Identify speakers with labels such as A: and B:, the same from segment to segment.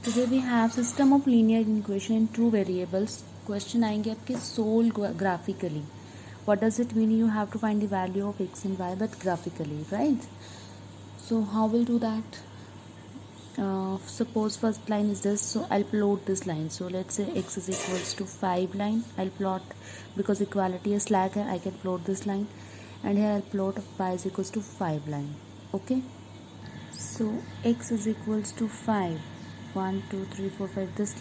A: Today we have system of linear equation in two variables. Question आएंगे आपके solve graphically. What does it mean? You have to find the value of x and y, but graphically, right? So how we'll do that? Suppose first line is this, so I'll plot this line. So let's say x is equals to 5 line. I'll plot, because equality is slack, I can plot this line, and here I'll plot y is equals to 5 line. Okay, so x is equals to 5, 1 2 3 4 5. This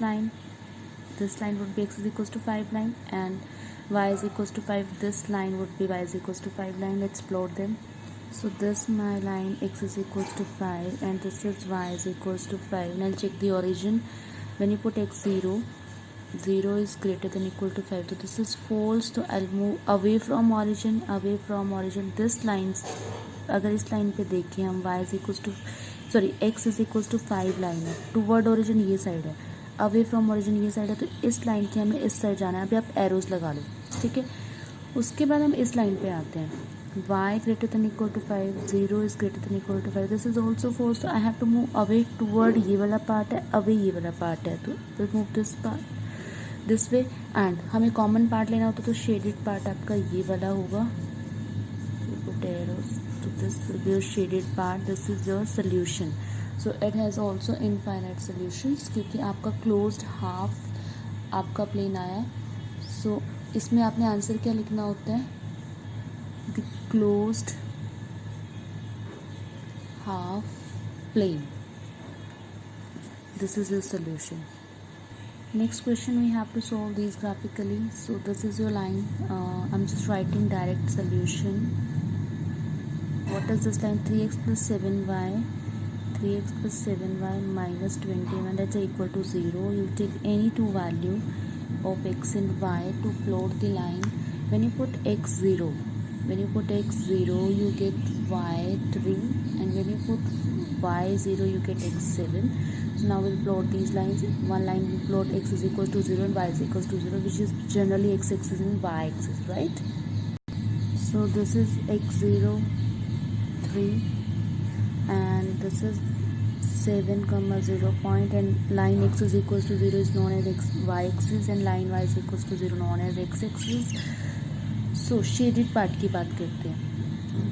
A: line would be x is equals to 5 line, and y is equals to 5. This line would be y is equals to 5 line. Let's plot them. So this my line, x is equals to 5, and this is y is equals to 5. And I'll check the origin. When you put x 0, 0 is greater than equal to 5, so this is false. So I'll move away from origin. This lines, अगर इस line पे देखिए हम, y is equals to, sorry, x is equals to 5 line है, toward origin ये side है, away from origin ये side है, तो इस लाइन के हमें इस साइड जाना है. अभी आप एरोज लगा लो, ठीक है. उसके बाद हम इस लाइन पे आते हैं. y greater than equal to 5, 0 is greater than equal to 5. This is also false, so I have to move away toward ये वाला पार्ट है, अवे ये वाला पार्ट है, तो we'll move this part this way. And हमें common part लेना होता तो शेडेड पार्ट आपका ये वाला होगा. So this will be a shaded part. This is your solution. So it has also infinite solutions, क्योंकि आपका closed half आपका प्लेन आया है. So इसमें आपने आंसर क्या लिखना होता है? The closed half plane. This is your solution. Next question, we have to solve these graphically. So this is your line. I'm just writing direct solution. What is this line? 3x plus 7y, 3x plus 7y minus 21, that's equal to 0. You take any two value of x and y to plot the line. When you put x 0, you get y 3, and when you put y 0, you get x 7. So now we'll plot these lines. One line we plot x is equal to 0 and y is equal to 0, which is generally x axis and y axis, right? So this is x 0, 3, and this is 7 comma 0 point, and line x is equals to 0 is known as y axis, and line y is equals to 0 known as x axis. So shaded part की बात करते हैं.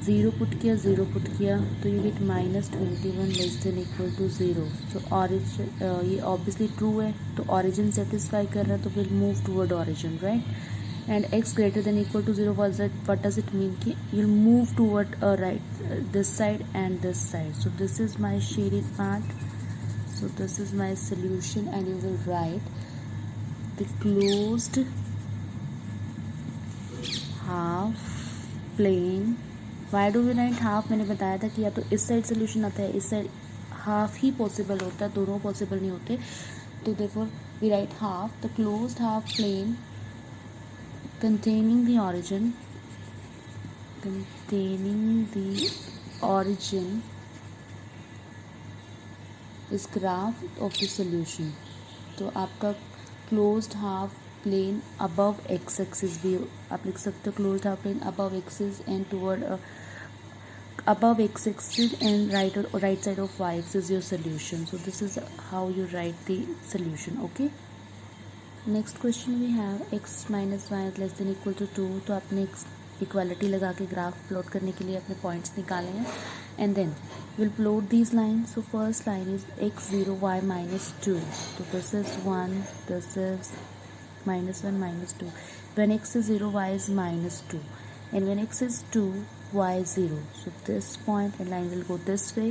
A: 0 put किया तो you get minus 21 less than equal to 0. So origin ये obviously true है, तो origin satisfy कर रहा है, तो we'll move toward origin, right? And x greater than equal to 0, what does it mean? कि you'll move toward right, this side and this side. So this is my shaded part. So this is my solution, and you will write the closed half plane. Why do we write half? मैंने बताया था कि या तो इस side solution आता है, इस साइड हाफ ही पॉसिबल होता है, दोनों पॉसिबल नहीं होते. तो therefore we write half. The closed half plane containing the origin is graph of the solution. तो आपका closed half plane above x axis भी आप लिख सकते हो. closed half plane above axis and toward above x axis and right side of y axis your solution. So this is how you write the solution. Okay, next question we have x minus y less than equal to 2. तो आपने equality लगा के graph plot करने के लिए अपने points निकाले हैं, and then will plot these line. So first line is x 0 y minus 2. तो this is 1, this is minus 1 minus 2. When x is 0, y is minus 2, and when x is 2, y is 0. So this point and line will go this way.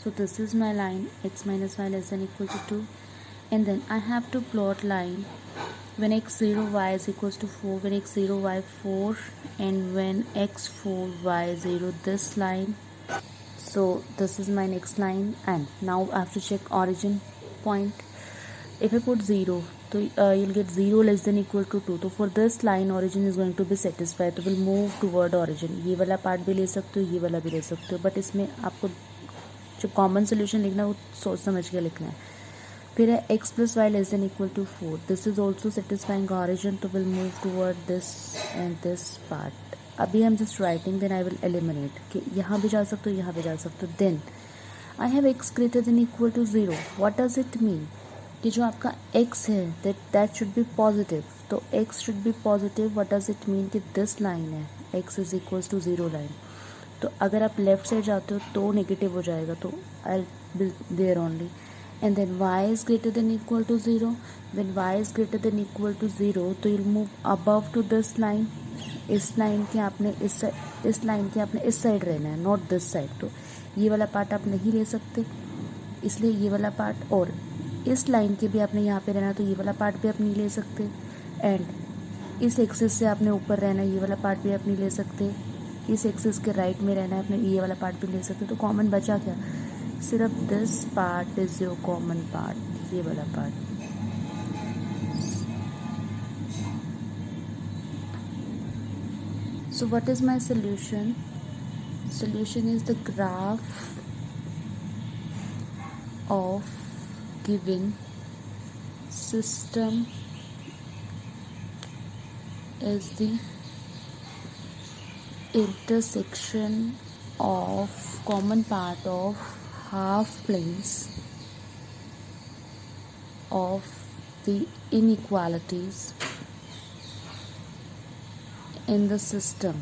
A: So this is my line, x minus y less than equal to 2. And then I have to plot line when x 0 y is equals to 4, when x 0 y 4, and when x 4 y 0, this line. So this is my next line, and now I have to check origin point. If I put 0, so you'll get 0 less than equal to 2. So for this line origin is going to be satisfied, so we'll move toward origin. ये वाला part भी ले सकते हो, ये वाला भी ले सकते हो, बट इसमें आपको जो कॉमन सोल्यूशन लिखना है वो सोच समझ के लिखना है. फिर है x plus y less than equal to 4. This is also satisfying origin, तो will move toward this and this part. अभी हम just writing, then I will eliminate कि यहाँ भी जा सकते हो, यहाँ भी जा सकते हो. Then I have x greater than equal to 0. What does it mean कि जो आपका x है दैट शुड बी पॉजिटिव. तो x should be positive. What does it mean कि दिस लाइन है x is equals to 0 line. तो अगर आप लेफ्ट साइड जाते हो तो नेगेटिव हो जाएगा. तो I will there only. And then y is greater than equal to 0. When y is greater than equal to 0 तो you move above to this line. इस लाइन के आपने इस लाइन के आपने इस साइड रहना है, नॉट दिस साइड. तो ये वाला पार्ट आप नहीं ले सकते, इसलिए ये वाला पार्ट, और इस लाइन के भी आपने यहाँ पे रहना, तो ये वाला पार्ट भी आप नहीं ले सकते. एंड इस एक्सिस से आपने ऊपर रहना है, ये वाला पार्ट भी आप नहीं ले सकते. इस एक्सिस के राइट में रहना है आपने, ये वाला पार्ट भी ले सकते. तो कॉमन बचा क्या? सिर्फ this part is your common part, ये वाला part. So what is my solution? Solution is the graph of given system is the intersection of common part of half planes of the inequalities in the system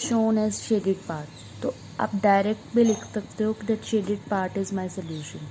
A: shown as shaded part. तो आप direct भी लिख सकते हो कि that shaded part is my solution.